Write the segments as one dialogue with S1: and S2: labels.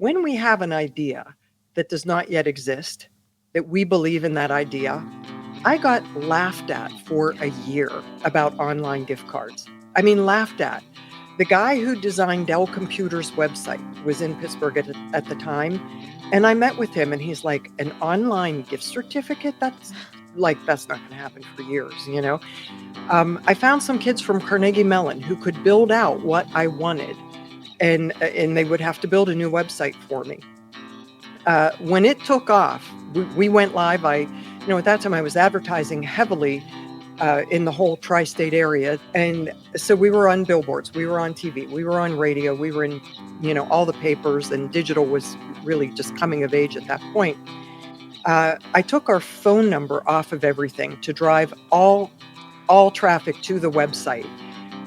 S1: when we have an idea that does not yet exist, that we believe in that idea, I got laughed at for a year about online gift cards. I mean, laughed at. The guy who designed Dell Computer's website was in Pittsburgh at the time. And I met with him and he's like, an online gift certificate? That's not going to happen for years, you know? I found some kids from Carnegie Mellon who could build out what I wanted, and they would have to build a new website for me. When it took off, we went live. At that time I was advertising heavily in the whole tri-state area. And so we were on billboards, we were on TV, we were on radio, we were in, all the papers, and digital was really just coming of age at that point. I took our phone number off of everything to drive all traffic to the website.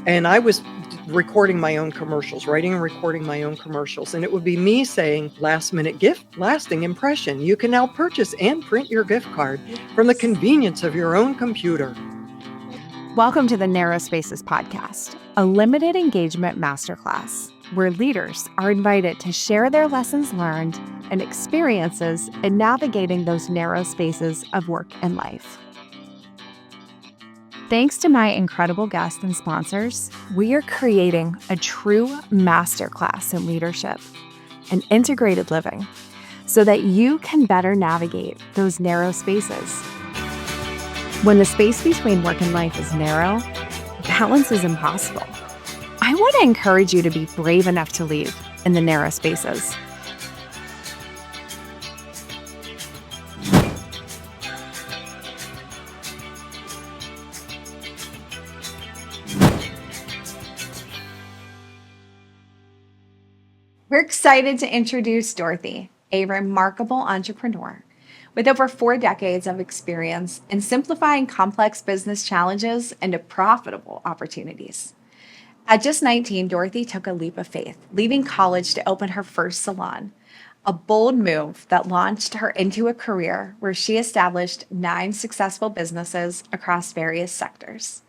S1: And I was recording my own commercials, writing and recording my own commercials. And it would be me saying, last minute gift, lasting impression. You can now purchase and print your gift card from the convenience of your own computer.
S2: Welcome to the NarrowSpaces podcast, a limited engagement masterclass where leaders are invited to share their lessons learned and experiences in navigating those narrow spaces of work and life. Thanks to my incredible guests and sponsors, we are creating a true masterclass in leadership and integrated living so that you can better navigate those narrow spaces. When the space between work and life is narrow, balance is impossible. I want to encourage you to be brave enough to lead in the narrow spaces. We're excited to introduce Dorothy, a remarkable entrepreneur with over 4 decades of experience in simplifying complex business challenges into profitable opportunities. At just 19, Dorothy took a leap of faith, leaving college to open her first salon, a bold move that launched her into a career where she established 9 successful businesses across various sectors.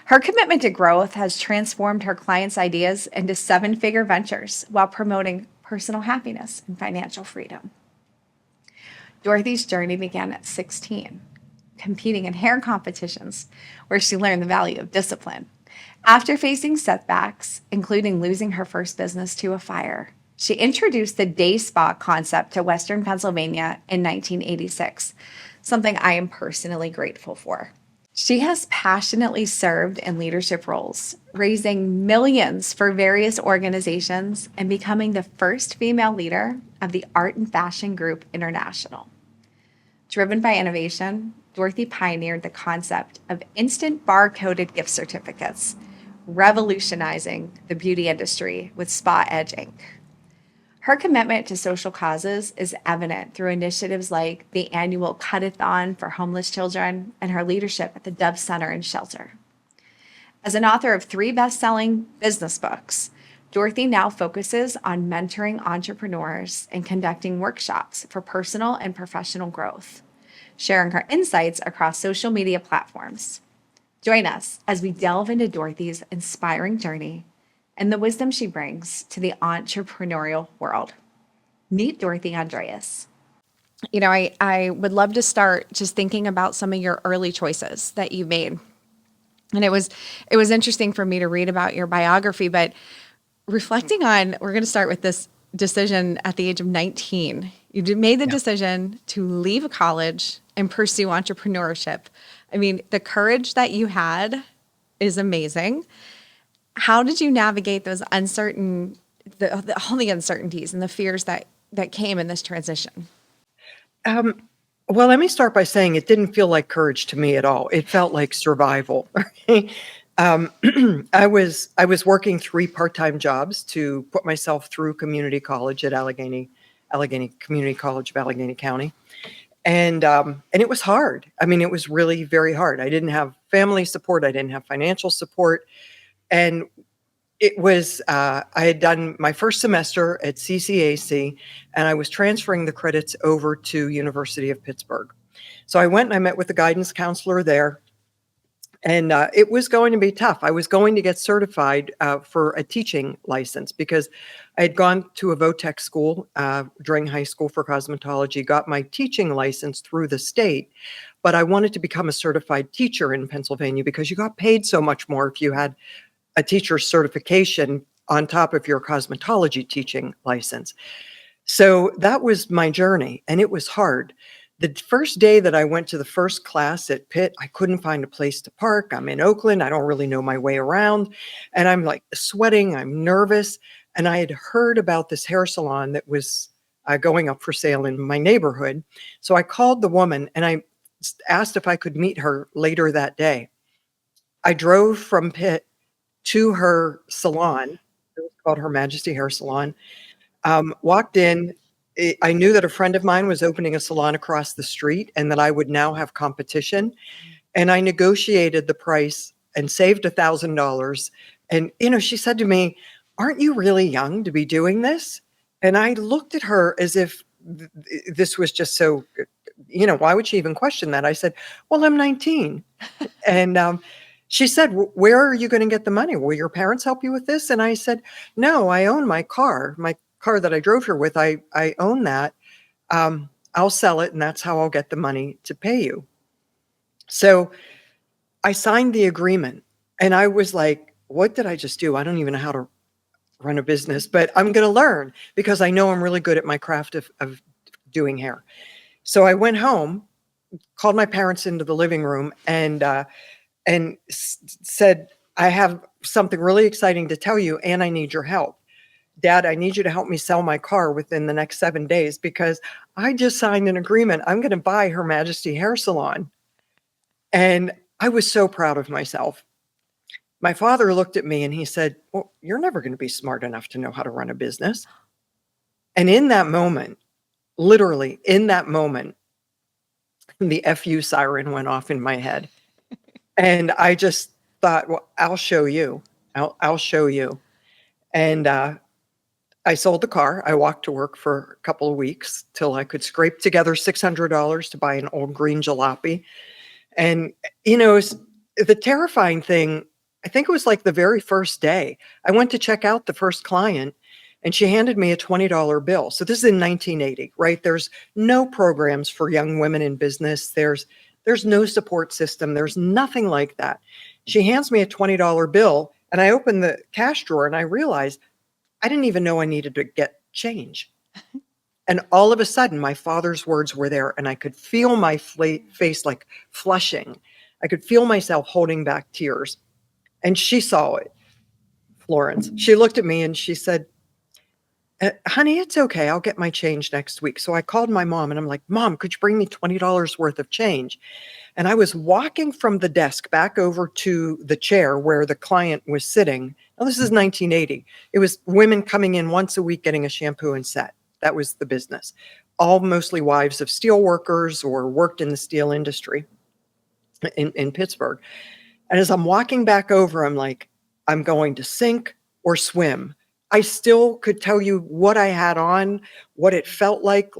S2: Her commitment to growth has transformed her clients' ideas into 7-figure ventures while promoting personal happiness and financial freedom. Dorothy's journey began at 16, competing in hair competitions where she learned the value of discipline. After facing setbacks, including losing her first business to a fire, she introduced the day spa concept to Western Pennsylvania in 1986, something I am personally grateful for. She has passionately served in leadership roles, raising millions for various organizations and becoming the first female leader of the Art and Fashion Group International. Driven by innovation, Dorothy pioneered the concept of instant bar-coded gift certificates, revolutionizing the beauty industry with Spa Edge Inc. Her commitment to social causes is evident through initiatives like the annual Cut-a-thon for homeless children and her leadership at the Dove Center and Shelter. As an author of 3 best-selling business books, Dorothy now focuses on mentoring entrepreneurs and conducting workshops for personal and professional growth, sharing her insights across social media platforms. Join us as we delve into Dorothy's inspiring journey and the wisdom she brings to the entrepreneurial world. Meet Dorothy Andreas. I would love to start just thinking about some of your early choices that you made. And it was interesting for me to read about your biography, but reflecting on, we're going to start with this decision at the age of 19. You made the decision to leave college and pursue entrepreneurship. I mean, the courage that you had is amazing. How did you navigate those all the uncertainties and the fears that came in this transition?
S1: Well, let me start by saying it didn't feel like courage to me at all. It felt like survival. I was working 3 part-time jobs to put myself through community college at Allegheny Community College of Allegheny County. And it was hard. I mean, it was really very hard. I didn't have family support. I didn't have financial support. And it was, I had done my first semester at CCAC, and I was transferring the credits over to University of Pittsburgh. So I went and I met with the guidance counselor there, and it was going to be tough. I was going to get certified for a teaching license because I had gone to a Votech school during high school for cosmetology, got my teaching license through the state, but I wanted to become a certified teacher in Pennsylvania because you got paid so much more if you had a teacher's certification on top of your cosmetology teaching license. So that was my journey, and it was hard. The first day that I went to the first class at Pitt, I couldn't find a place to park. I'm in Oakland. I don't really know my way around. And I'm like sweating. I'm nervous. And I had heard about this hair salon that was going up for sale in my neighborhood. So I called the woman and I asked if I could meet her later that day. I drove from Pitt to her salon. It was called Her Majesty Hair Salon. Walked in. I knew that a friend of mine was opening a salon across the street and that I would now have competition. And I negotiated the price and saved $1,000. And, she said to me, "Aren't you really young to be doing this?" And I looked at her as if this was just so, why would she even question that? I said, "Well, I'm 19." And she said, "Where are you going to get the money? Will your parents help you with this?" And I said, "No, I own my car that I drove here with. I own that. I'll sell it, and that's how I'll get the money to pay you." So I signed the agreement, and I was like, "What did I just do? I don't even know how to run a business, but I'm going to learn because I know I'm really good at my craft of doing hair." So I went home, called my parents into the living room, and said, "I have something really exciting to tell you, and I need your help. Dad, I need you to help me sell my car within the next 7 days because I just signed an agreement. I'm going to buy Her Majesty Hair Salon." And I was so proud of myself. My father looked at me and he said, "Well, you're never going to be smart enough to know how to run a business." And in that moment, literally in that moment, the FU siren went off in my head. And I just thought, "Well, I'll show you. I'll show you." And I sold the car. I walked to work for a couple of weeks till I could scrape together $600 to buy an old green jalopy. And, the terrifying thing, I think it was like the very first day, I went to check out the first client and she handed me a $20 bill. So this is in 1980, right? There's no programs for young women in business. There's no support system. There's nothing like that. She hands me a $20 bill and I open the cash drawer and I realized I didn't even know I needed to get change. And all of a sudden, my father's words were there, and I could feel my face like flushing. I could feel myself holding back tears. And she saw it, Florence. She looked at me and she said, "Honey, it's okay. I'll get my change next week." So I called my mom and I'm like, "Mom, could you bring me $20 worth of change?" And I was walking from the desk back over to the chair where the client was sitting. Now, this is 1980. It was women coming in once a week getting a shampoo and set. That was the business. All mostly wives of steel workers or worked in the steel industry in Pittsburgh. And as I'm walking back over, I'm like, I'm going to sink or swim. I still could tell you what I had on, what it felt like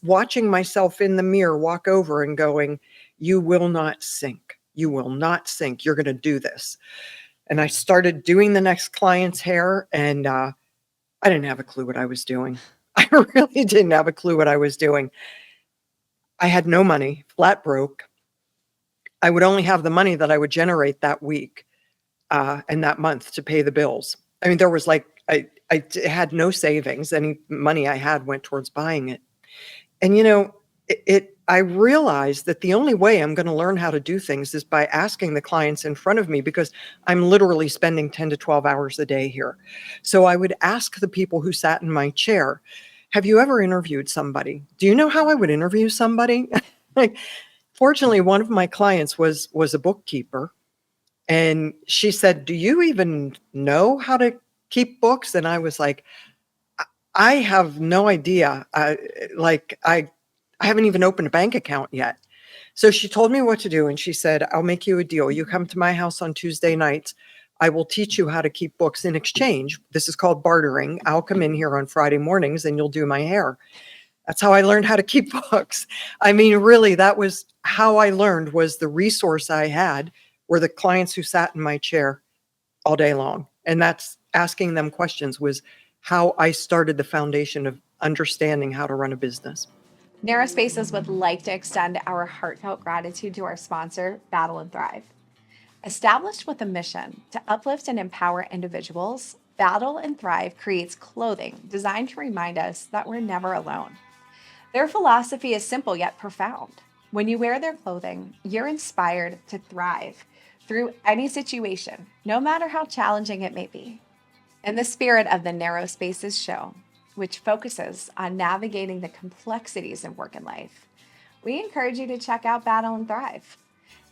S1: watching myself in the mirror walk over and going, "You will not sink. You will not sink. You're going to do this." And I started doing the next client's hair, and I didn't have a clue what I was doing. I really didn't have a clue what I was doing. I had no money, flat broke. I would only have the money that I would generate that week and that month to pay the bills. I mean, there was had no savings. Any money I had went towards buying it. And I realized that the only way I'm going to learn how to do things is by asking the clients in front of me because I'm literally spending 10 to 12 hours a day here. So I would ask the people who sat in my chair, "Have you ever interviewed somebody? Do you know how I would interview somebody?" Like, fortunately, one of my clients was a bookkeeper, and she said, "Do you even know how to keep books?" And I was like, I have no idea. I haven't even opened a bank account yet." So she told me what to do, and she said, "I'll make you a deal. You come to my house on Tuesday nights. I will teach you how to keep books in exchange. This is called bartering. I'll come in here on Friday mornings and you'll do my hair." That's how I learned how to keep books. I mean, really, that was how I learned. Was the resource I had were the clients who sat in my chair all day long. And that's asking them questions was how I started the foundation of understanding how to run a business.
S2: NarrowSpaces would like to extend our heartfelt gratitude to our sponsor, Battle and Thrive. Established with a mission to uplift and empower individuals, Battle and Thrive creates clothing designed to remind us that we're never alone. Their philosophy is simple yet profound. When you wear their clothing, you're inspired to thrive through any situation, no matter how challenging it may be. In the spirit of the Narrow Spaces Show, which focuses on navigating the complexities of work and life, we encourage you to check out Battle and Thrive.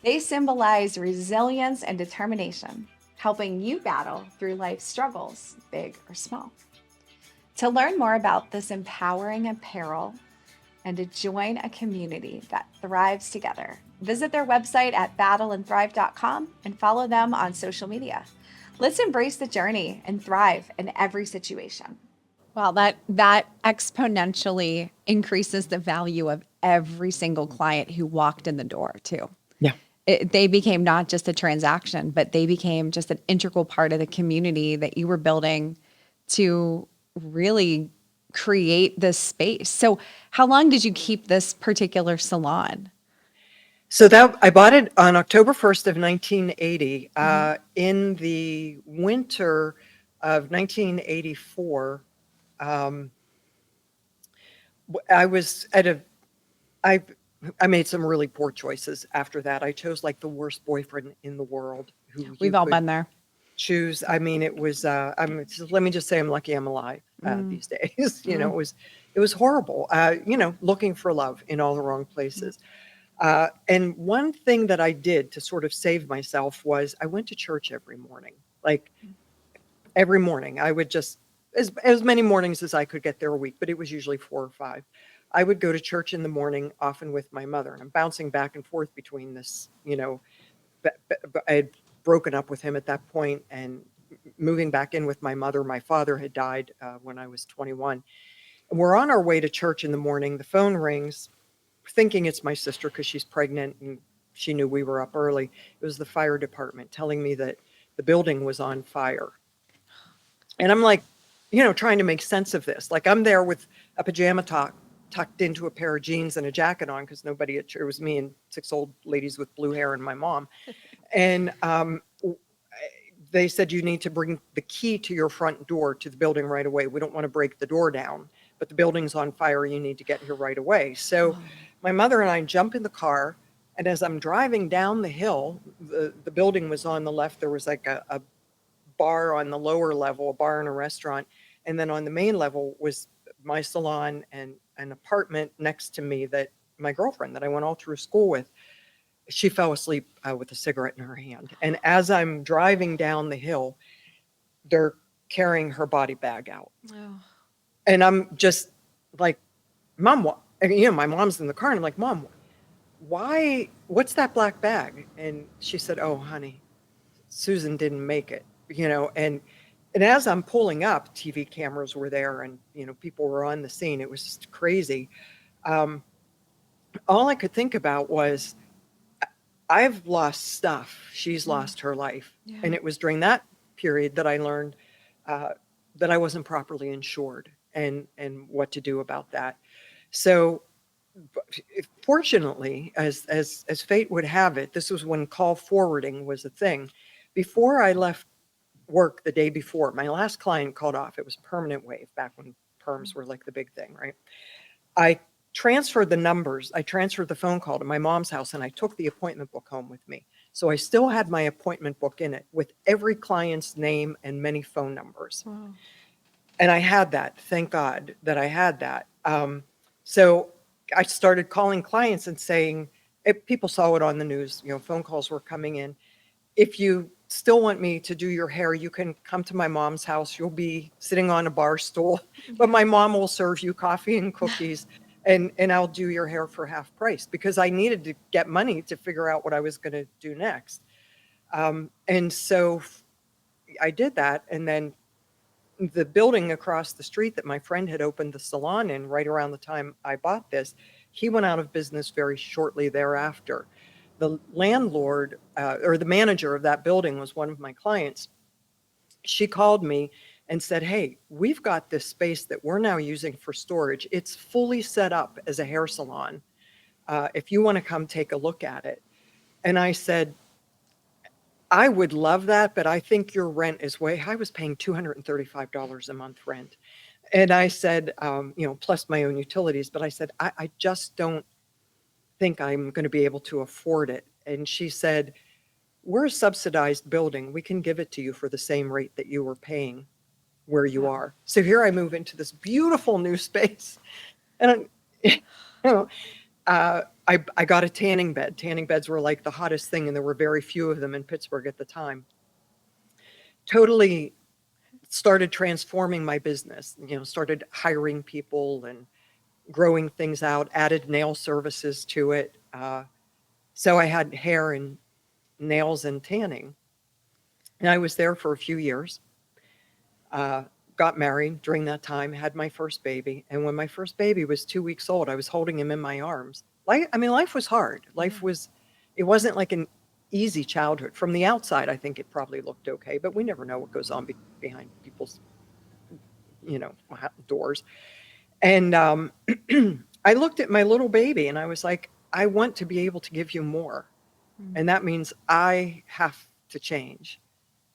S2: They symbolize resilience and determination, helping you battle through life's struggles, big or small. To learn more about this empowering apparel and to join a community that thrives together, visit their website at battleandthrive.com and follow them on social media. Let's embrace the journey and thrive in every situation. Well, that exponentially increases the value of every single client who walked in the door, too.
S1: Yeah.
S2: They became not just a transaction, but they became just an integral part of the community that you were building to really create this space. So, how long did you keep this particular salon?
S1: So that I bought it on October 1st of 1980. In the winter of 1984, I was at a I I made some really poor choices after that. I chose like the worst boyfriend in the world who you
S2: We've all
S1: could
S2: been there.
S1: choose. I mean, it was let me just say I'm lucky I'm alive these days.
S2: Mm.
S1: It was horrible. Looking for love in all the wrong places. And one thing that I did to sort of save myself was I went to church every morning. Like every morning, I would just as many mornings as I could get there a week, but it was usually 4 or 5. I would go to church in the morning, often with my mother, and I'm bouncing back and forth between this. I had broken up with him at that point and moving back in with my mother. My father had died when I was 21. And we're on our way to church in the morning. The phone rings, thinking it's my sister because she's pregnant and she knew we were up early. It was the fire department telling me that the building was on fire. And I'm like, trying to make sense of this. Like I'm there with a pajama top tucked into a pair of jeans and a jacket on because nobody at church, it was me and 6 old ladies with blue hair and my mom. And they said, you need to bring the key to your front door to the building right away. We don't want to break the door down, but the building's on fire. You need to get here right away. So my mother and I jump in the car. And as I'm driving down the hill, the building was on the left. There was like a bar on the lower level, a bar and a restaurant. And then on the main level was my salon and an apartment next to me that my girlfriend that I went all through school with, she fell asleep with a cigarette in her hand. And as I'm driving down the hill, they're carrying her body bag out.
S2: Oh.
S1: And I'm just like, Mom, what? My mom's in the car. And I'm like, Mom, why? What's that black bag? And she said, oh, honey, Susan didn't make it, and as I'm pulling up, TV cameras were there and, people were on the scene. It was just crazy. Um, all I could think about was I've lost stuff. She's lost her life.
S2: Yeah.
S1: And it was during that period that I learned uh, that I wasn't properly insured and what to do about that. So fortunately, as fate would have it, this was when call forwarding was a thing. Before I left work the day before, my last client called off. It was permanent wave back when perms were like the big thing, right? I transferred the numbers. I transferred the phone call to my mom's house and I took the appointment book home with me. So I still had my appointment book in it with every client's name and many phone numbers.
S2: Wow.
S1: And I had that. Thank God that I had that. So I started calling clients and saying, if people saw it on the news, phone calls were coming in. If you still want me to do your hair, you can come to my mom's house. You'll be sitting on a bar stool, but my mom will serve you coffee and cookies and I'll do your hair for half price because I needed to get money to figure out what I was going to do next. And so I did that. And then the building across the street that my friend had opened the salon in right around the time I bought this, he went out of business very shortly thereafter. The landlord or the manager of that building was one of my clients. She called me and said, hey, we've got this space that we're now using for storage. It's fully set up as a hair salon. If you want to come take a look at it. And I said, I would love that, but I think your rent is way, I was paying $235 a month rent. And I said, plus my own utilities, but I said, I just don't think I'm going to be able to afford it. And she said, we're a subsidized building. We can give it to you for the same rate that you were paying where you
S2: Wow.
S1: are. So here I move into this beautiful new space. And you know, I got a tanning bed. Tanning beds were like the hottest thing, and there were very few of them in Pittsburgh at the time. Totally started transforming my business, started hiring people and growing things out, added nail services to it. So I had hair and nails and tanning. And I was there for a few years. Uh, got married during that time, had my first baby. And when my first baby was 2 weeks old, I was holding him in my arms. Life was hard.
S2: Yeah.
S1: It wasn't like an easy childhood. From the outside, I think it probably looked okay, but we never know what goes on behind people's, doors. And I looked at my little baby and I was like, I want to be able to give you more.
S2: Mm.
S1: And that means I have to change.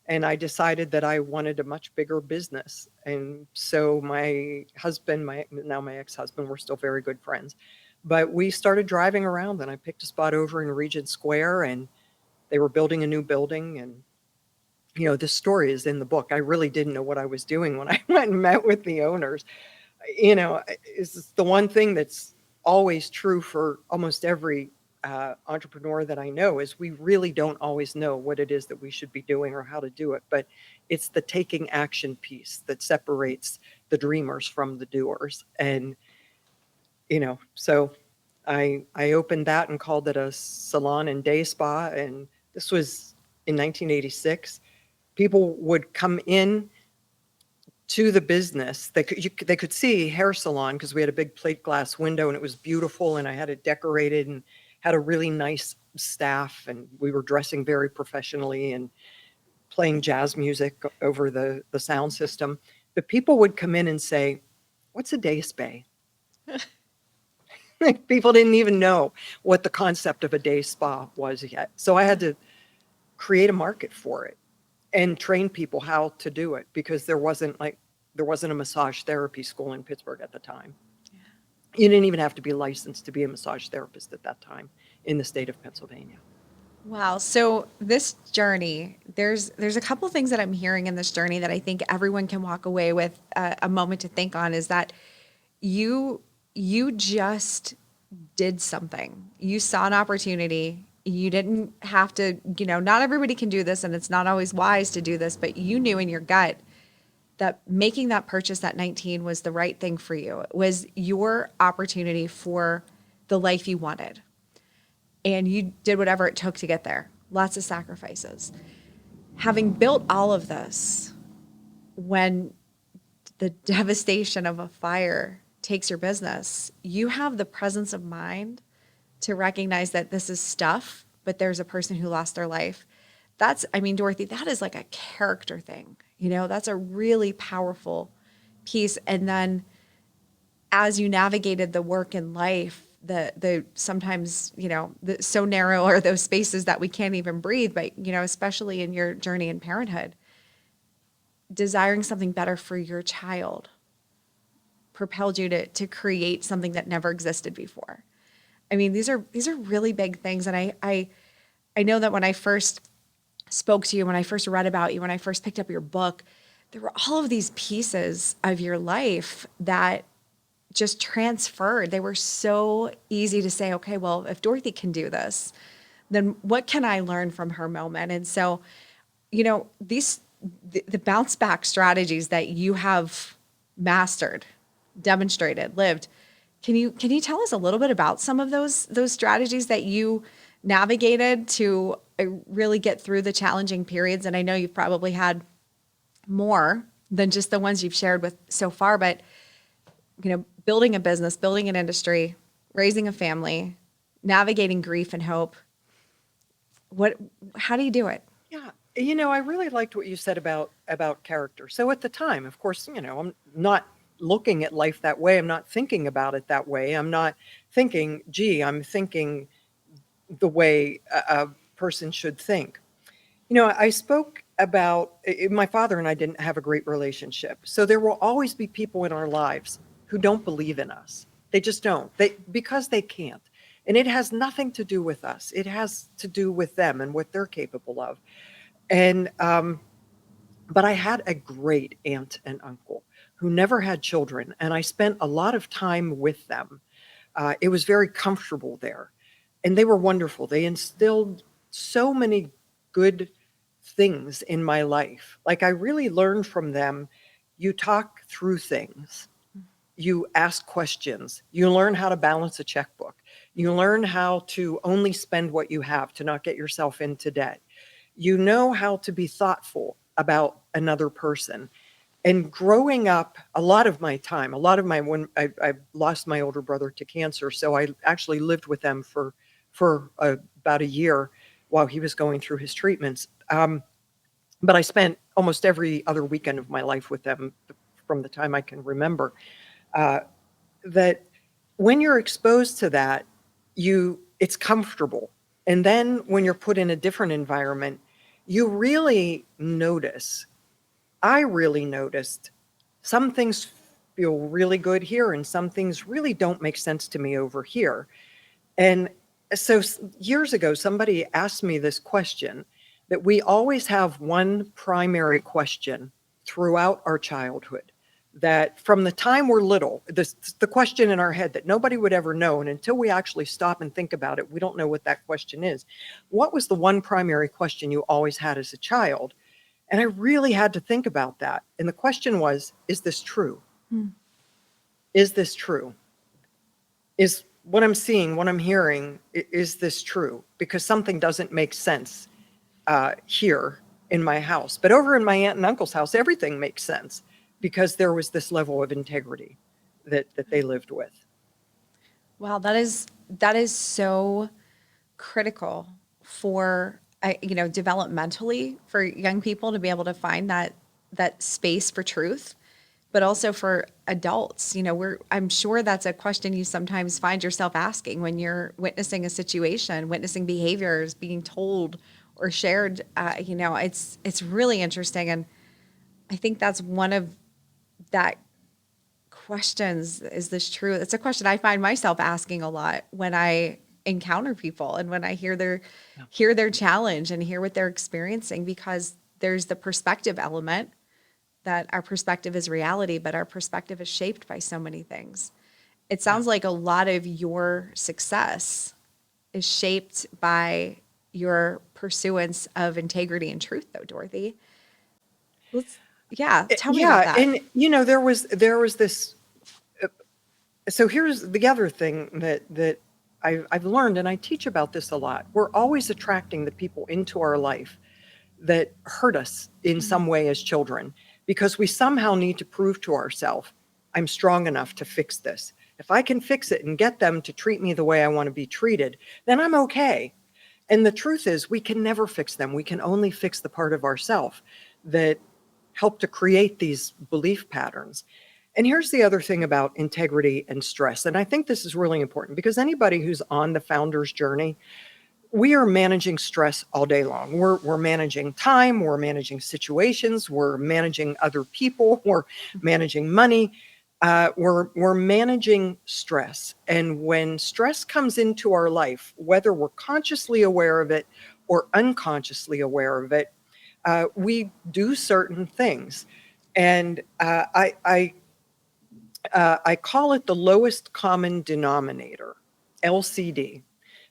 S1: And I decided that I wanted a much bigger business. And so my husband, now my ex-husband, we're still very good friends, but we started driving around and I picked a spot over in Regent Square and they were building a new building. And, this story is in the book. I really didn't know what I was doing when I went and met with the owners. Is the one thing that's always true for almost every entrepreneur that I know is we really don't always know what it is that we should be doing or how to do it. But it's the taking action piece that separates the dreamers from the doers. And, so I opened that and called it a salon and day spa. And this was in 1986. People would come in to the business. They could see hair salon because we had a big plate glass window and it was beautiful and I had it decorated and had a really nice staff and we were dressing very professionally and playing jazz music over the sound system. But people would come in and say, "What's a day spa?" People didn't even know what the concept of a day spa was yet. So I had to create a market for it and train people how to do it because there wasn't a massage therapy school in Pittsburgh at the time. You didn't even have to be licensed to be a massage therapist at that time in the state of Pennsylvania.
S2: Wow. So this journey, there's a couple of things that I'm hearing in this journey that I think everyone can walk away with a moment to think on is that you you just did something. You saw an opportunity. You didn't have to, not everybody can do this and it's not always wise to do this, but you knew in your gut that making that purchase at 19 was the right thing for you. It was your opportunity for the life you wanted. And you did whatever it took to get there. Lots of sacrifices. Having built all of this, when the devastation of a fire takes your business, you have the presence of mind to recognize that this is stuff, but there's a person who lost their life. Dorothy, that is like a character thing. That's a really powerful piece. And then as you navigated the work and life, the sometimes, so narrow are those spaces that we can't even breathe, but, especially in your journey in parenthood, desiring something better for your child propelled you to create something that never existed before. These are really big things. And I know that when I first spoke to you, when I first read about you, when I first picked up your book, there were all of these pieces of your life that just transferred. They were so easy to say, okay, well, if Dorothy can do this, then what can I learn from her moment? And so, the bounce back strategies that you have mastered, demonstrated, lived. Can you tell us a little bit about some of those strategies that you navigated to really get through the challenging periods? And I know you've probably had more than just the ones you've shared with so far, but building a business, building an industry, raising a family, navigating grief and hope. How do you do it?
S1: Yeah. I really liked what you said about character. So at the time, of course, I'm not looking at life that way. I'm not thinking about it that way. I'm not thinking, gee, I'm thinking the way a person should think. I spoke about my father and I didn't have a great relationship. So there will always be people in our lives who don't believe in us. They just don't. Because they can't. And it has nothing to do with us. It has to do with them and what they're capable of. And but I had a great aunt and uncle who never had children, and I spent a lot of time with them. It was very comfortable there, and they were wonderful. They instilled so many good things in my life. Like I really learned from them. You talk through things, you ask questions, you learn how to balance a checkbook, you learn how to only spend what you have to not get yourself into debt. You know how to be thoughtful about another person. And growing up, a lot of my when I lost my older brother to cancer, so I actually lived with them for about a year while he was going through his treatments. But I spent almost every other weekend of my life with them from the time I can remember. Uh, that when you're exposed to that, it's comfortable. And then when you're put in a different environment, you really notice. I really noticed some things feel really good here and some things really don't make sense to me over here. And so years ago, somebody asked me this question that we always have one primary question throughout our childhood. That from the time we're little, the question in our head that nobody would ever know, and until we actually stop and think about it, we don't know what that question is. What was the one primary question you always had as a child? And I really had to think about that. And the question was, is this true?
S2: Hmm.
S1: Is this true? Is what I'm seeing, what I'm hearing, is this true? Because something doesn't make sense here in my house. But over in my aunt and uncle's house, everything makes sense because there was this level of integrity that they lived with.
S2: Wow, that is so critical for developmentally for young people to be able to find that space for truth, but also for adults. I'm sure that's a question you sometimes find yourself asking when you're witnessing a situation, witnessing behaviors being told or shared. It's really interesting, and I think that's one of that questions. Is this true? It's a question I find myself asking a lot when I encounter people and when I
S1: Yeah.
S2: hear their challenge and hear what they're experiencing, because there's the perspective element, that our perspective is reality, but our perspective is shaped by so many things. It
S1: Yeah.
S2: sounds like a lot of your success is shaped by your pursuance of integrity and truth, though, Dorothy. Let's, yeah, tell me about
S1: Yeah,
S2: that.
S1: and there was this. So here's the other thing that I've learned, and I teach about this a lot. We're always attracting the people into our life that hurt us in
S2: Mm.
S1: some way as children because we somehow need to prove to ourselves, I'm strong enough to fix this. If I can fix it and get them to treat me the way I want to be treated, then I'm okay. And the truth is, we can never fix them. We can only fix the part of ourself that help to create these belief patterns. And here's the other thing about integrity and stress. And I think this is really important because anybody who's on the founder's journey, we are managing stress all day long. We're managing time, we're managing situations, we're managing other people, we're managing money, we're managing stress. And when stress comes into our life, whether we're consciously aware of it or unconsciously aware of it, we do certain things. And I call it the lowest common denominator, LCD.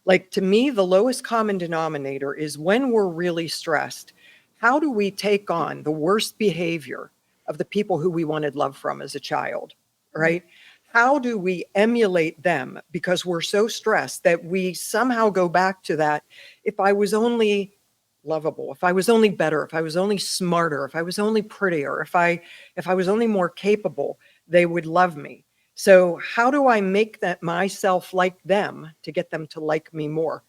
S1: Like to me, the lowest common denominator is when we're really stressed, how do we take on the worst behavior of the people who we wanted love from as a child, right? How do we emulate them because we're so stressed that we somehow go back to that? If I was only lovable, if I was only better, if I was only smarter, if I was only prettier, if I was only more capable, they would love me. So how do I make that myself like them to get them to like me more,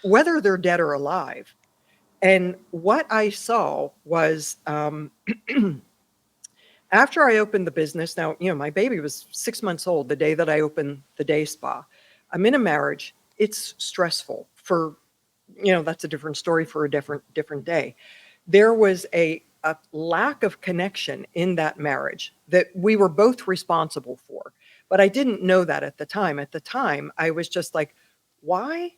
S1: whether they're dead or alive? And what I saw was after I opened the business, now, my baby was 6 months old the day that I opened the day spa. I'm in a marriage. It's stressful for, that's a different story for a different day. There was a lack of connection in that marriage that we were both responsible for. But I didn't know that at the time. At the time, I was just like, why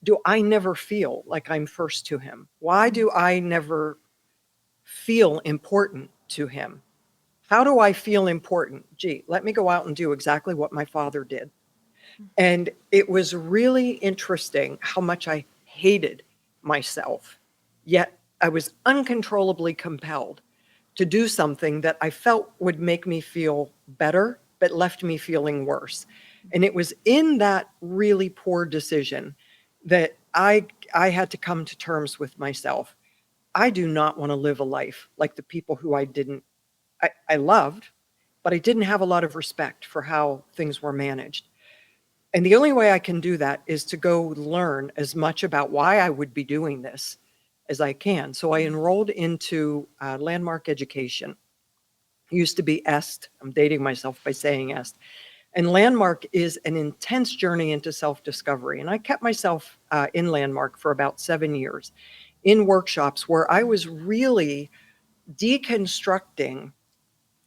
S1: do I never feel like I'm first to him? Why do I never feel important to him? How do I feel important? Gee, let me go out and do exactly what my father did. And it was really interesting how much I hated myself, yet I was uncontrollably compelled to do something that I felt would make me feel better, but left me feeling worse. And it was in that really poor decision that I had to come to terms with myself. I do not want to live a life like the people who I loved, but I didn't have a lot of respect for how things were managed. And the only way I can do that is to go learn as much about why I would be doing this as I can. So I enrolled into landmark education. It used to be EST. I'm dating myself by saying EST. And Landmark is an intense journey into self discovery. And I kept myself in Landmark for about 7 years in workshops where I was really deconstructing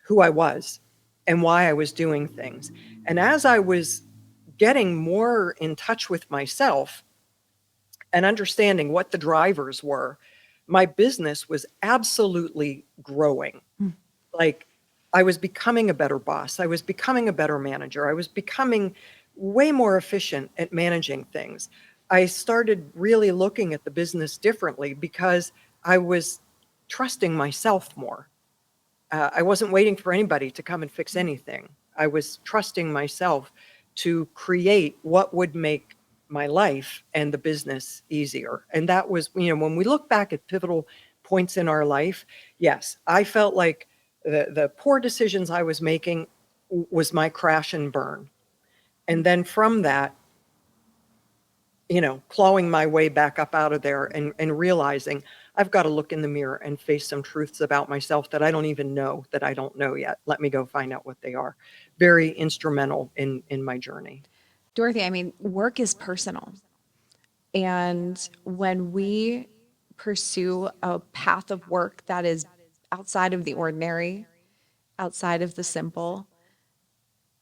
S1: who I was and why I was doing things. And as I was getting more in touch with myself and understanding what the drivers were, my business was absolutely growing.
S2: Mm.
S1: Like, I was becoming a better boss. I was becoming a better manager. I was becoming way more efficient at managing things. I started really looking at the business differently because I was trusting myself more. I wasn't waiting for anybody to come and fix anything. I was trusting myself to create what would make my life and the business easier. And that was, when we look back at pivotal points in our life, yes, I felt like the poor decisions I was making was my crash and burn. And then from that, clawing my way back up out of there and realizing I've got to look in the mirror and face some truths about myself that I don't even know that I don't know yet. Let me go find out what they are. Very instrumental in my journey.
S2: Dorothy, I mean, work is personal. And when we pursue a path of work that is outside of the ordinary, outside of the simple,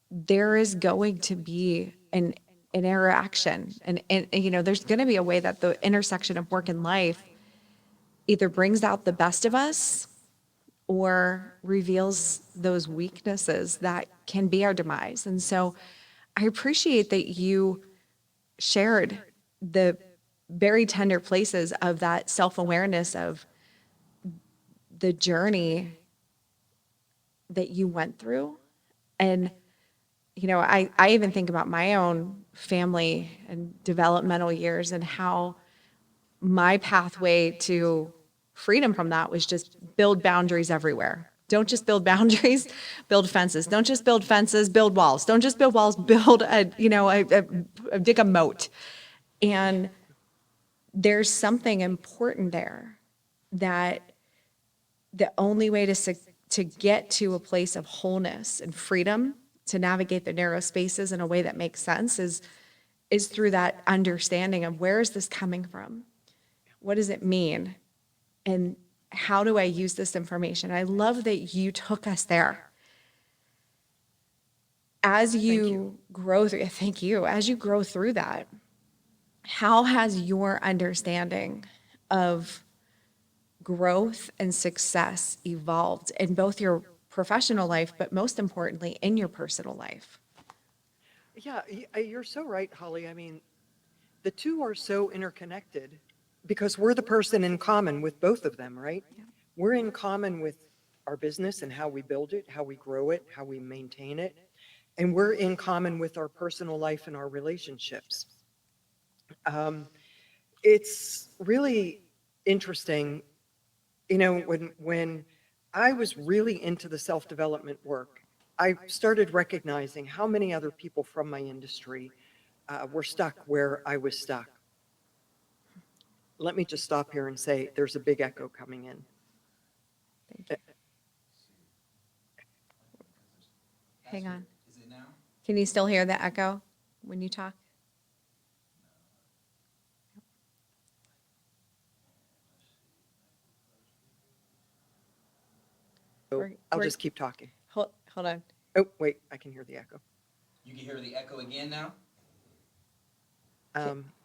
S2: there is going to be an interaction. And there's going to be a way that the intersection of work and life either brings out the best of us or reveals those weaknesses that can be our demise. And so I appreciate that you shared the very tender places of that self-awareness of the journey that you went through. And, I even think about my own family and developmental years and how my pathway to freedom from that was just build boundaries everywhere. Don't just build boundaries, build fences. Don't just build fences, build walls. Don't just build walls, build dig a moat. And there's something important there that the only way to get to a place of wholeness and freedom to navigate the narrow spaces in a way that makes sense is through that understanding of where is this coming from? What does it mean? And how do I use this information? I love that you took us there. As
S1: Thank you.
S2: you grow through, thank you. As you grow through that, how has your understanding of growth and success evolved in both your professional life, but most importantly, in your personal life?
S1: Yeah, you're so right, Holly. I mean, the two are so interconnected because we're the person in common with both of them, right? We're in common with our business and how we build it, how we grow it, how we maintain it. And we're in common with our personal life and our relationships. Um, it's really interesting, when I was really into the self-development work, I started recognizing how many other people from my industry were stuck where I was stuck. let me just stop here and say there's a big echo coming in.
S2: Thank you. Hang on. Can you still hear the echo when you talk?
S1: So I'll
S2: We're-
S1: just keep talking.
S2: Hold on.
S1: Oh, wait, I can hear the echo.
S3: You can hear the echo again now?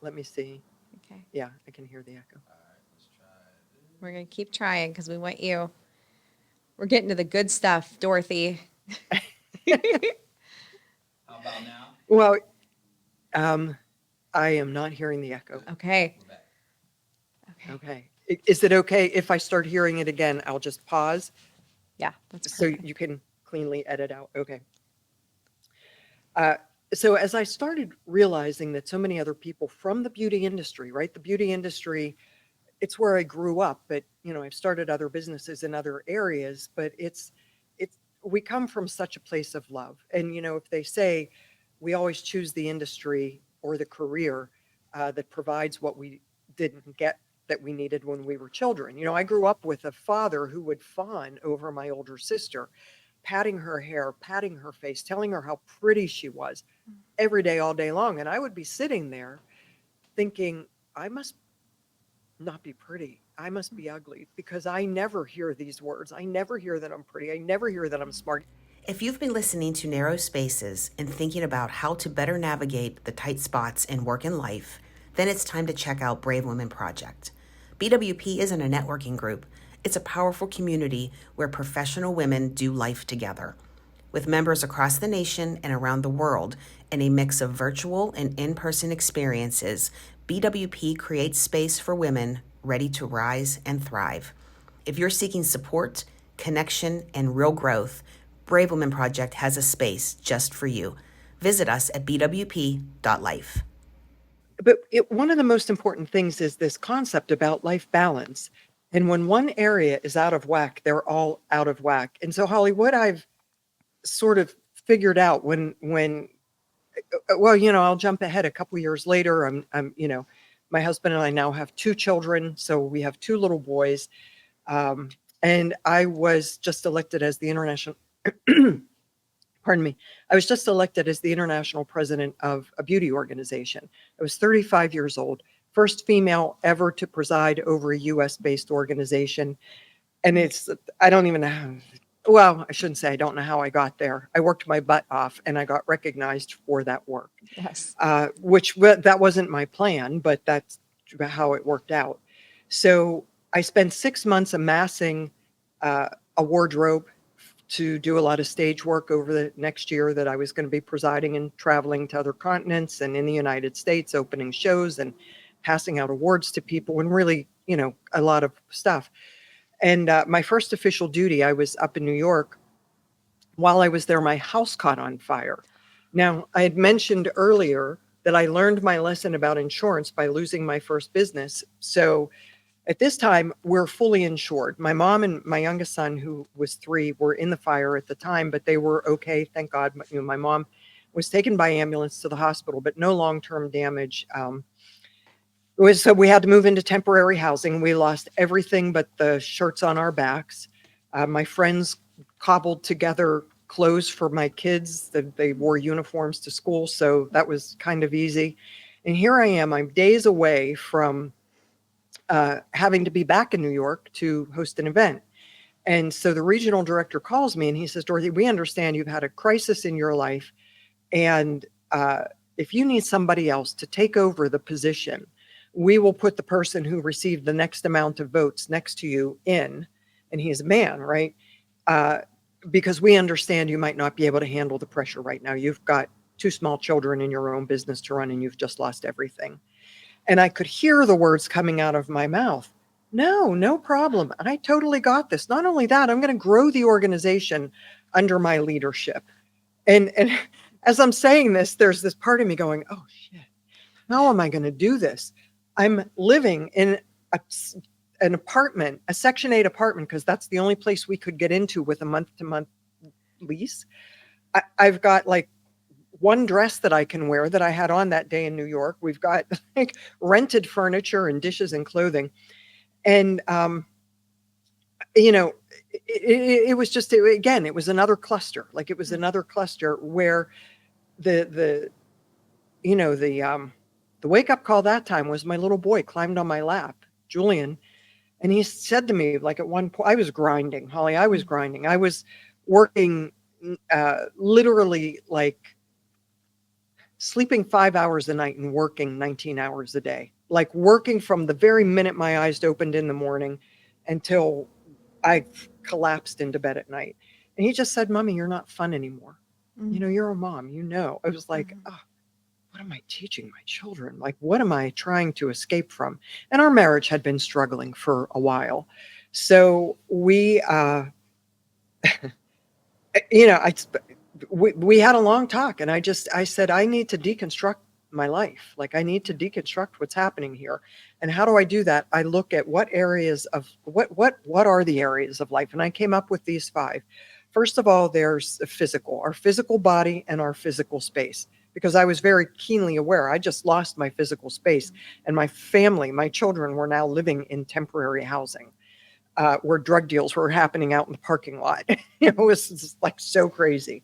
S1: Let me see.
S2: Okay.
S1: Yeah, I can hear the echo.
S3: All right, let's try this.
S2: We're going to keep trying because we want you. We're getting to the good stuff, Dorothy.
S3: How about now?
S1: Well, I am not hearing the echo.
S2: Okay.
S3: We're back.
S2: Okay.
S1: Okay. Is it okay if I start hearing it again? I'll just pause
S2: Yeah, that's
S1: so
S2: perfect.
S1: you can cleanly edit out. Okay. So as I started realizing that so many other people from the beauty industry, right? The beauty industry, it's where I grew up, but I've started other businesses in other areas, but it's we come from such a place of love. And if they say we always choose the industry or the career that provides what we didn't get that we needed when we were children. I grew up with a father who would fawn over my older sister, patting her hair, patting her face, telling her how pretty she was every day, all day long. And I would be sitting there thinking, I must not be pretty. I must be ugly because I never hear these words. I never hear that I'm pretty. I never hear that I'm smart.
S4: If you've been listening to Narrow Spaces and thinking about how to better navigate the tight spots in work and life, then it's time to check out Brave Women Project. BWP isn't a networking group. It's a powerful community where professional women do life together. With members across the nation and around the world and a mix of virtual and in-person experiences, BWP creates space for women ready to rise and thrive. If you're seeking support, connection, and real growth, Brave Women Project has a space just for you. Visit us at bwp.life.
S1: But one of the most important things is this concept about life balance. And when one area is out of whack, they're all out of whack. And so, Holly, what I've sort of figured out when well, I'll jump ahead a couple years later. My husband and I now have two children, so we have two little boys. And I was just elected as the international, pardon me, I was just elected as the international president of a beauty organization. I was 35 years old, first female ever to preside over a US-based organization. And I don't even know how, well, I shouldn't say I don't know how I got there. I worked my butt off and I got recognized for that work.
S2: Yes.
S1: That wasn't my plan, but that's how it worked out. So I spent 6 months amassing a wardrobe to do a lot of stage work over the next year that I was going to be presiding and traveling to other continents and in the United States, opening shows and passing out awards to people and really, a lot of stuff. And my first official duty, I was up in New York. While I was there, my house caught on fire. Now, I had mentioned earlier that I learned my lesson about insurance by losing my first business. So at this time, we're fully insured. My mom and my youngest son, who was 3, were in the fire at the time, but they were okay, thank God. My mom was taken by ambulance to the hospital, but no long-term damage. So we had to move into temporary housing. We lost everything but the shirts on our backs. My friends cobbled together clothes for my kids. They wore uniforms to school, so that was kind of easy. And here I am. I'm days away from having to be back in New York to host an event. And so the regional director calls me and he says, Dorothy, we understand you've had a crisis in your life. And if you need somebody else to take over the position, we will put the person who received the next amount of votes next to you in. And he's a man, right? Because we understand you might not be able to handle the pressure right now. You've got 2 small children in your own business to run and you've just lost everything. And I could hear the words coming out of my mouth. No problem. I totally got this. Not only that, I'm going to grow the organization under my leadership. And as I'm saying this, there's this part of me going, oh shit, how am I going to do this? I'm living in an apartment, a Section 8 apartment, because that's the only place we could get into with a month-to-month lease. I've got like one dress that I can wear that I had on that day in New York. We've got like rented furniture and dishes and clothing. And, you know, it was just, again, it was another cluster. Like it was another cluster where the, you know, the wake up call that time was my little boy climbed on my lap, Julian. And he said to me, like at one point, I was grinding, Holly, I was grinding. I was working literally like sleeping 5 hours a night and working 19 hours a day, like working from the very minute my eyes opened in the morning until I collapsed into bed at night. And he just said, Mommy, you're not fun anymore. You know, you're a mom, you know. I was like, oh, what am I teaching my children? Like, what am I trying to escape from? And our marriage had been struggling for a while. So we, you know, we had a long talk, and I said, I need to deconstruct my life. Like I need to deconstruct what's happening here. And how do I do that? I look at what areas of what are the areas of life? And I came up with these 5. First of all, there's our physical body and our physical space, because I was very keenly aware. I just lost my physical space, and my family, my children were now living in temporary housing. Where drug deals were happening out in the parking lot. It was just like so crazy.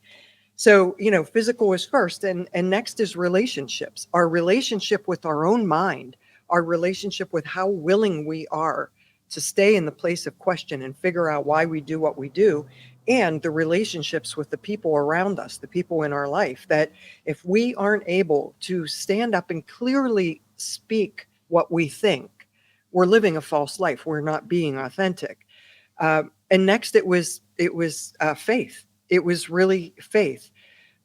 S1: So, you know, physical is first, and next is relationships. Our relationship with our own mind, our relationship with how willing we are to stay in the place of question and figure out why we do what we do, and the relationships with the people around us, the people in our life, that if we aren't able to stand up and clearly speak what we think, we're living a false life. We're not being authentic. And next, it was faith. It was really faith,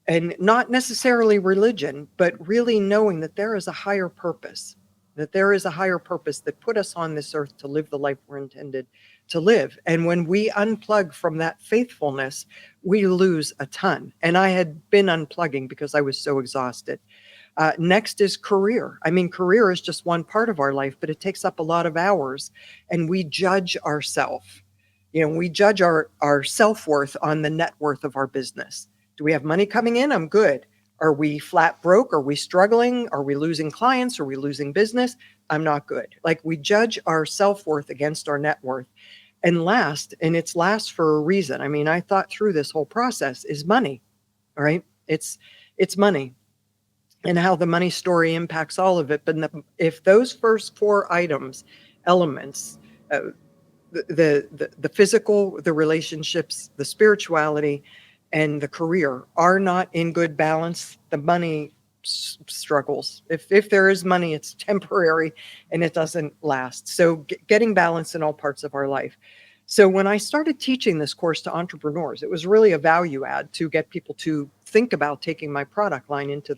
S1: and not necessarily religion, but really knowing that there is a higher purpose, that put us on this earth to live the life we're intended to live. And when we unplug from that faithfulness, we lose a ton. And I had been unplugging because I was so exhausted. Next is career. I mean, career is just one part of our life, but it takes up a lot of hours, and we judge ourselves. You know, we judge our self-worth on the net worth of our business. Do we have money coming in? I'm good. Are we flat broke? Are we struggling? Are we losing clients? Are we losing business? I'm not good. Like we judge our self-worth against our net worth. And last, and it's last for a reason. I mean, I thought through this whole process is money, all right? It's money, and how the money story impacts all of it. But if those first 4 elements, the physical, the relationships, the spirituality, and the career are not in good balance, the money struggles. If there is money, it's temporary and it doesn't last. So getting balance in all parts of our life. So when I started teaching this course to entrepreneurs, it was really a value add to get people to think about taking my product line into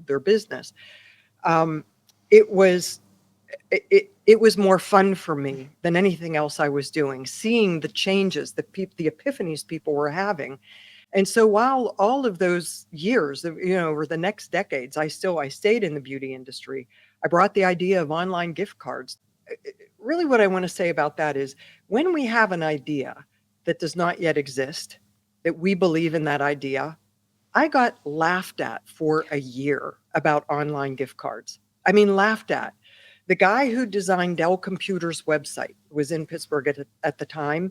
S1: their business. It was more fun for me than anything else I was doing, seeing the changes, the epiphanies people were having. And so while all of those years, you know, over the next decades, I stayed in the beauty industry. I brought the idea of online gift cards. Really what I want to say about that is when we have an idea that does not yet exist, that we believe in that idea, I got laughed at for a year about online gift cards. I mean, laughed at. The guy who designed Dell Computer's website was in Pittsburgh at the time.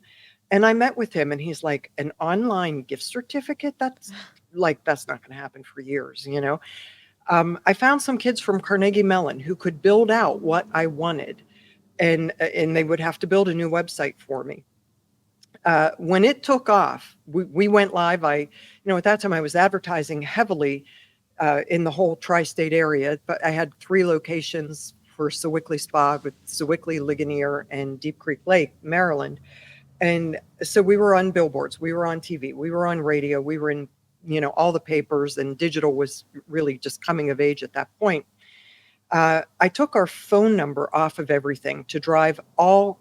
S1: And I met with him and he's like, an online gift certificate? That's not going to happen for years, you know? I found some kids from Carnegie Mellon who could build out what I wanted, and they would have to build a new website for me. When it took off, we went live. At that time I was advertising heavily in the whole tri-state area, but I had 3 locations for Sewickley Spa with Sewickley, Ligonier, and Deep Creek Lake, Maryland. And so we were on billboards, we were on TV, we were on radio, we were in, all the papers, and digital was really just coming of age at that point. I took our phone number off of everything to drive all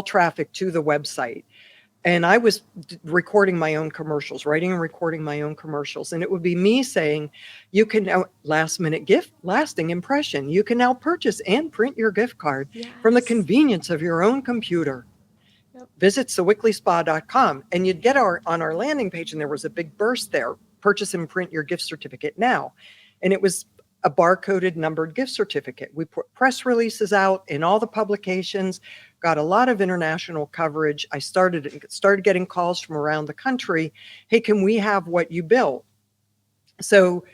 S1: traffic to the website. And I was recording my own commercials, writing and recording my own commercials. And it would be me saying, you can now, last minute gift, lasting impression. You can now purchase and print your gift card from the convenience of your own computer. Visit SewickleySpa.com, and you'd get on our landing page, and there was a big burst there. purchase and print your gift certificate now. And it was a barcoded numbered gift certificate. We put press releases out in all the publications, got a lot of international coverage. I started getting calls from around the country. Hey, can we have what you built? So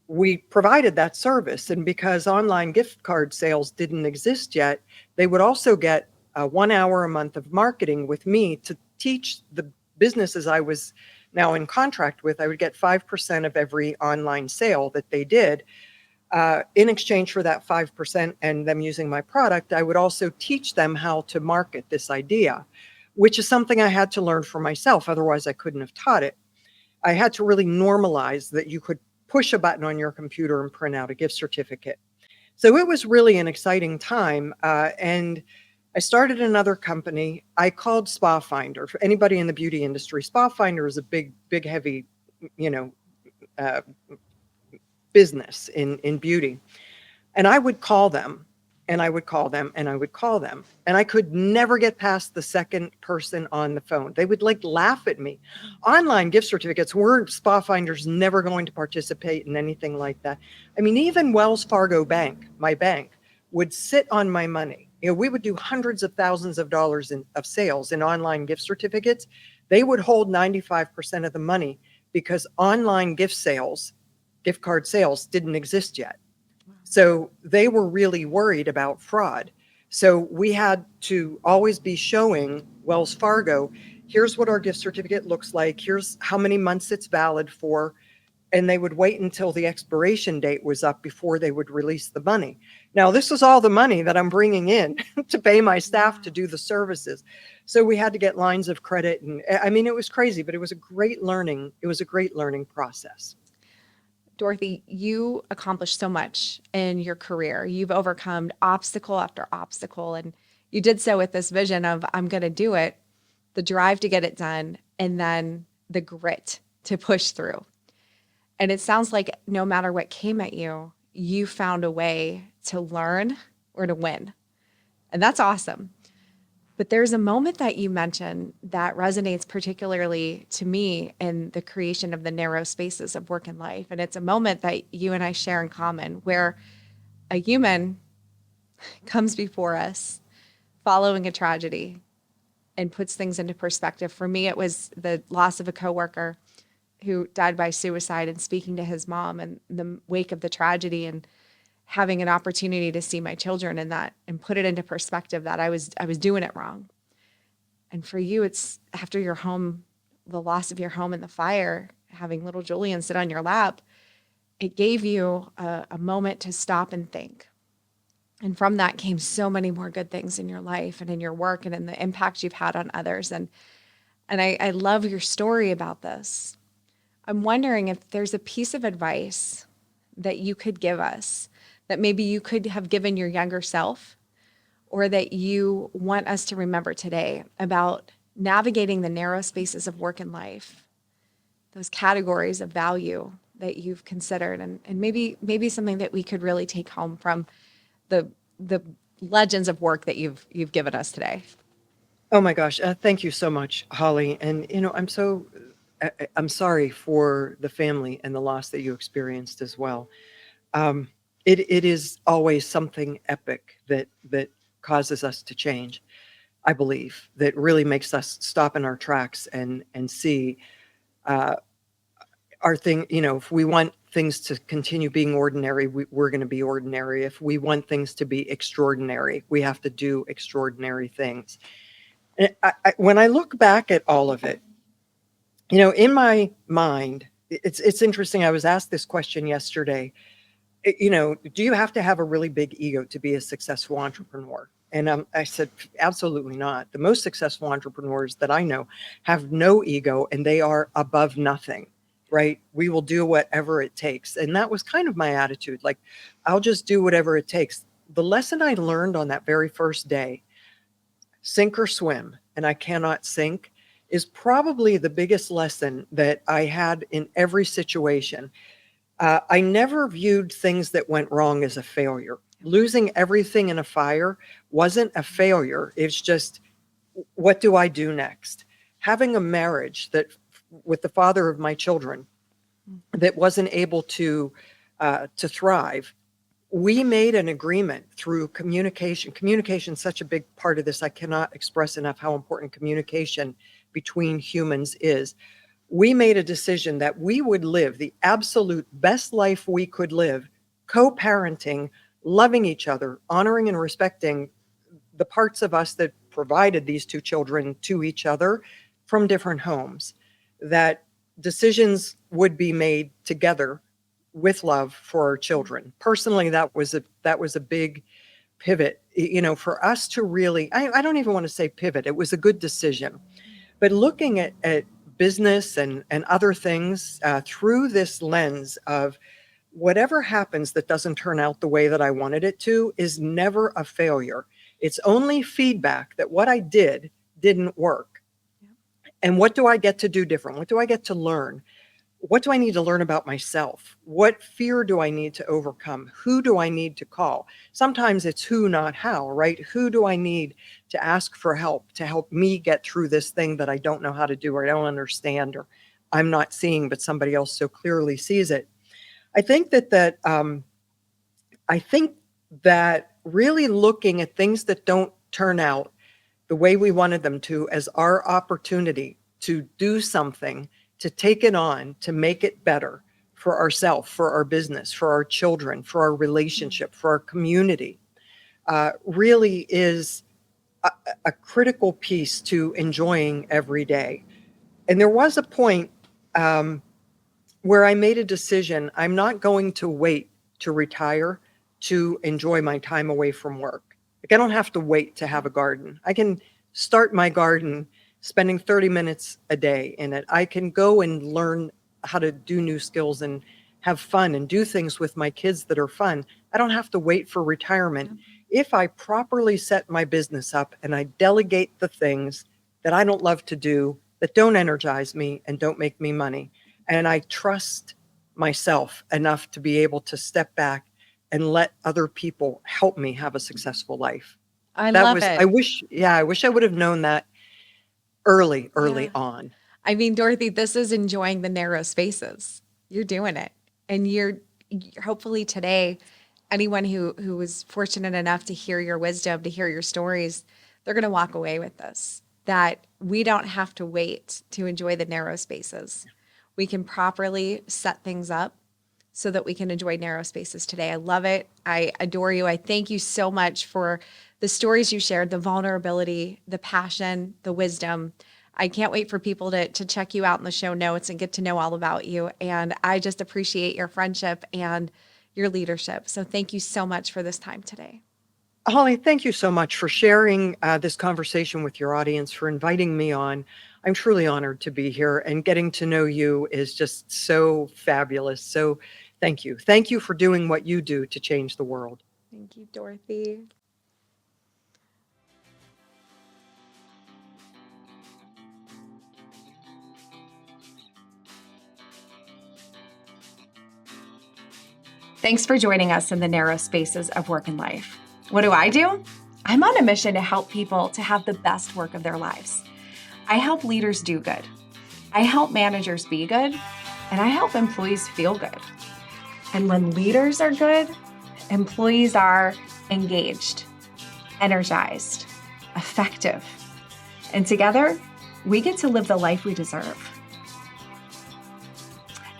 S1: we provided that service. And because online gift card sales didn't exist yet, they would also get 1 hour a month of marketing with me to teach the businesses I was now in contract with. I would get 5% of every online sale that they did. In exchange for that 5% and them using my product, I would also teach them how to market this idea, which is something I had to learn for myself. Otherwise, I couldn't have taught it. I had to really normalize that you could push a button on your computer and print out a gift certificate. So it was really an exciting time. And I started another company. I called Spa Finder. For anybody in the beauty industry, Spa Finder is a big, heavy, uh, business in beauty. And I would call them and I would call them and I would call them. And I could never get past the second person on the phone. They would like laugh at me. Online gift certificates, Spa Finder's never going to participate in anything like that. I mean, even Wells Fargo Bank, my bank, would sit on my money. We would do hundreds of thousands of dollars of sales in online gift certificates. They would hold 95% of the money because online gift card sales didn't exist yet. So they were really worried about fraud. So we had to always be showing Wells Fargo, here's what our gift certificate looks like, here's how many months it's valid for, and they would wait until the expiration date was up before they would release the money. Now, this is all the money that I'm bringing in to pay my staff to do the services. So we had to get lines of credit. And I mean, it was crazy, but it was a great learning process.
S2: Dorothy, you accomplished so much in your career. You've overcome obstacle after obstacle, and you did so with this vision of, I'm going to do it, the drive to get it done, and then the grit to push through. And it sounds like no matter what came at you, you found a way to learn or to win. And that's awesome. But there's a moment that you mentioned that resonates particularly to me in the creation of the narrow spaces of work and life. And it's a moment that you and I share in common where a human comes before us following a tragedy and puts things into perspective. For me, it was the loss of a coworker who died by suicide, and speaking to his mom in the wake of the tragedy and having an opportunity to see my children in that and put it into perspective that I was doing it wrong. And for you, it's after your home, the loss of your home in the fire, having little Julian sit on your lap, it gave you a moment to stop and think. And from that came so many more good things in your life and in your work and in the impact you've had on others. And I love your story about this. I'm wondering if there's a piece of advice that you could give us that maybe you could have given your younger self, or that you want us to remember today about navigating the narrow spaces of work and life, those categories of value that you've considered, and maybe something that we could really take home from the legends of work that you've given us today.
S1: Oh my gosh. Thank you so much, Holly. And, I'm sorry for the family and the loss that you experienced as well. It is always something epic that causes us to change, I believe, that really makes us stop in our tracks and see our thing. If we want things to continue being ordinary, we're going to be ordinary. If we want things to be extraordinary, we have to do extraordinary things. And when I look back at all of it, in my mind, it's interesting. I was asked this question yesterday. Do you have to have a really big ego to be a successful entrepreneur? And I said, absolutely not. The most successful entrepreneurs that I know have no ego, and they are above nothing, right? We will do whatever it takes. And that was kind of my attitude. Like, I'll just do whatever it takes. The lesson I learned on that very first day, sink or swim, and I cannot sink, is probably the biggest lesson that I had in every situation. I never viewed things that went wrong as a failure. Losing everything in a fire wasn't a failure. It's just, what do I do next? Having a marriage with the father of my children, that wasn't able to thrive, we made an agreement through communication. Communication is such a big part of this. I cannot express enough how important communication between humans is. We made a decision that we would live the absolute best life we could live, co-parenting, loving each other, honoring and respecting the parts of us that provided these two children to each other from different homes, that decisions would be made together with love for our children. Personally, that was a big pivot, for us to really, I don't even want to say pivot. It was a good decision. But looking at business and other things through this lens of whatever happens that doesn't turn out the way that I wanted it to is never a failure. It's only feedback that what I did didn't work. Yeah. And what do I get to do different? What do I get to learn? What do I need to learn about myself? What fear do I need to overcome? Who do I need to call? Sometimes it's who, not how, right? Who do I need to ask for help to help me get through this thing that I don't know how to do, or I don't understand, or I'm not seeing, but somebody else so clearly sees it. I think that really looking at things that don't turn out the way we wanted them to as our opportunity to do something, to take it on, to make it better for ourselves, for our business, for our children, for our relationship, for our community, really is a critical piece to enjoying every day. And there was a point where I made a decision. I'm not going to wait to retire to enjoy my time away from work. Like, I don't have to wait to have a garden. I can start my garden spending 30 minutes a day in it. I can go and learn how to do new skills and have fun and do things with my kids that are fun. I don't have to wait for retirement. If I properly set my business up and I delegate the things that I don't love to do, that don't energize me and don't make me money, and I trust myself enough to be able to step back and let other people help me have a successful life.
S2: I love it.
S1: I wish I would have known that early on.
S2: I mean, Dorothy, this is enjoying the narrow spaces. You're doing it. And you're hopefully today, anyone who was fortunate enough to hear your wisdom, to hear your stories, they're going to walk away with this, that we don't have to wait to enjoy the narrow spaces. We can properly set things up so that we can enjoy narrow spaces today. I love it. I adore you. I thank you so much for the stories you shared, the vulnerability, the passion, the wisdom. I can't wait for people to check you out in the show notes and get to know all about you. And I just appreciate your friendship and your leadership. So thank you so much for this time today.
S1: Holly, thank you so much for sharing this conversation with your audience, for inviting me on. I'm truly honored to be here, and getting to know you is just so fabulous. So thank you. Thank you for doing what you do to change the world.
S2: Thank you, Dorothy. Thanks for joining us in the narrow spaces of work and life. What do? I'm on a mission to help people to have the best work of their lives. I help leaders do good. I help managers be good, and I help employees feel good. And when leaders are good, employees are engaged, energized, effective. And together, we get to live the life we deserve.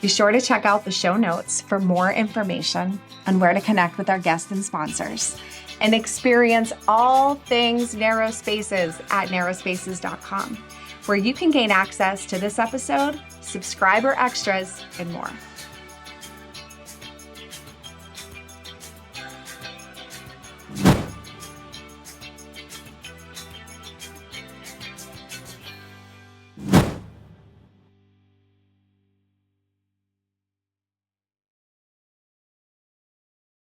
S2: Be sure to check out the show notes for more information on where to connect with our guests and sponsors, and experience all things Narrow Spaces at narrowspaces.com, where you can gain access to this episode, subscriber extras, and more.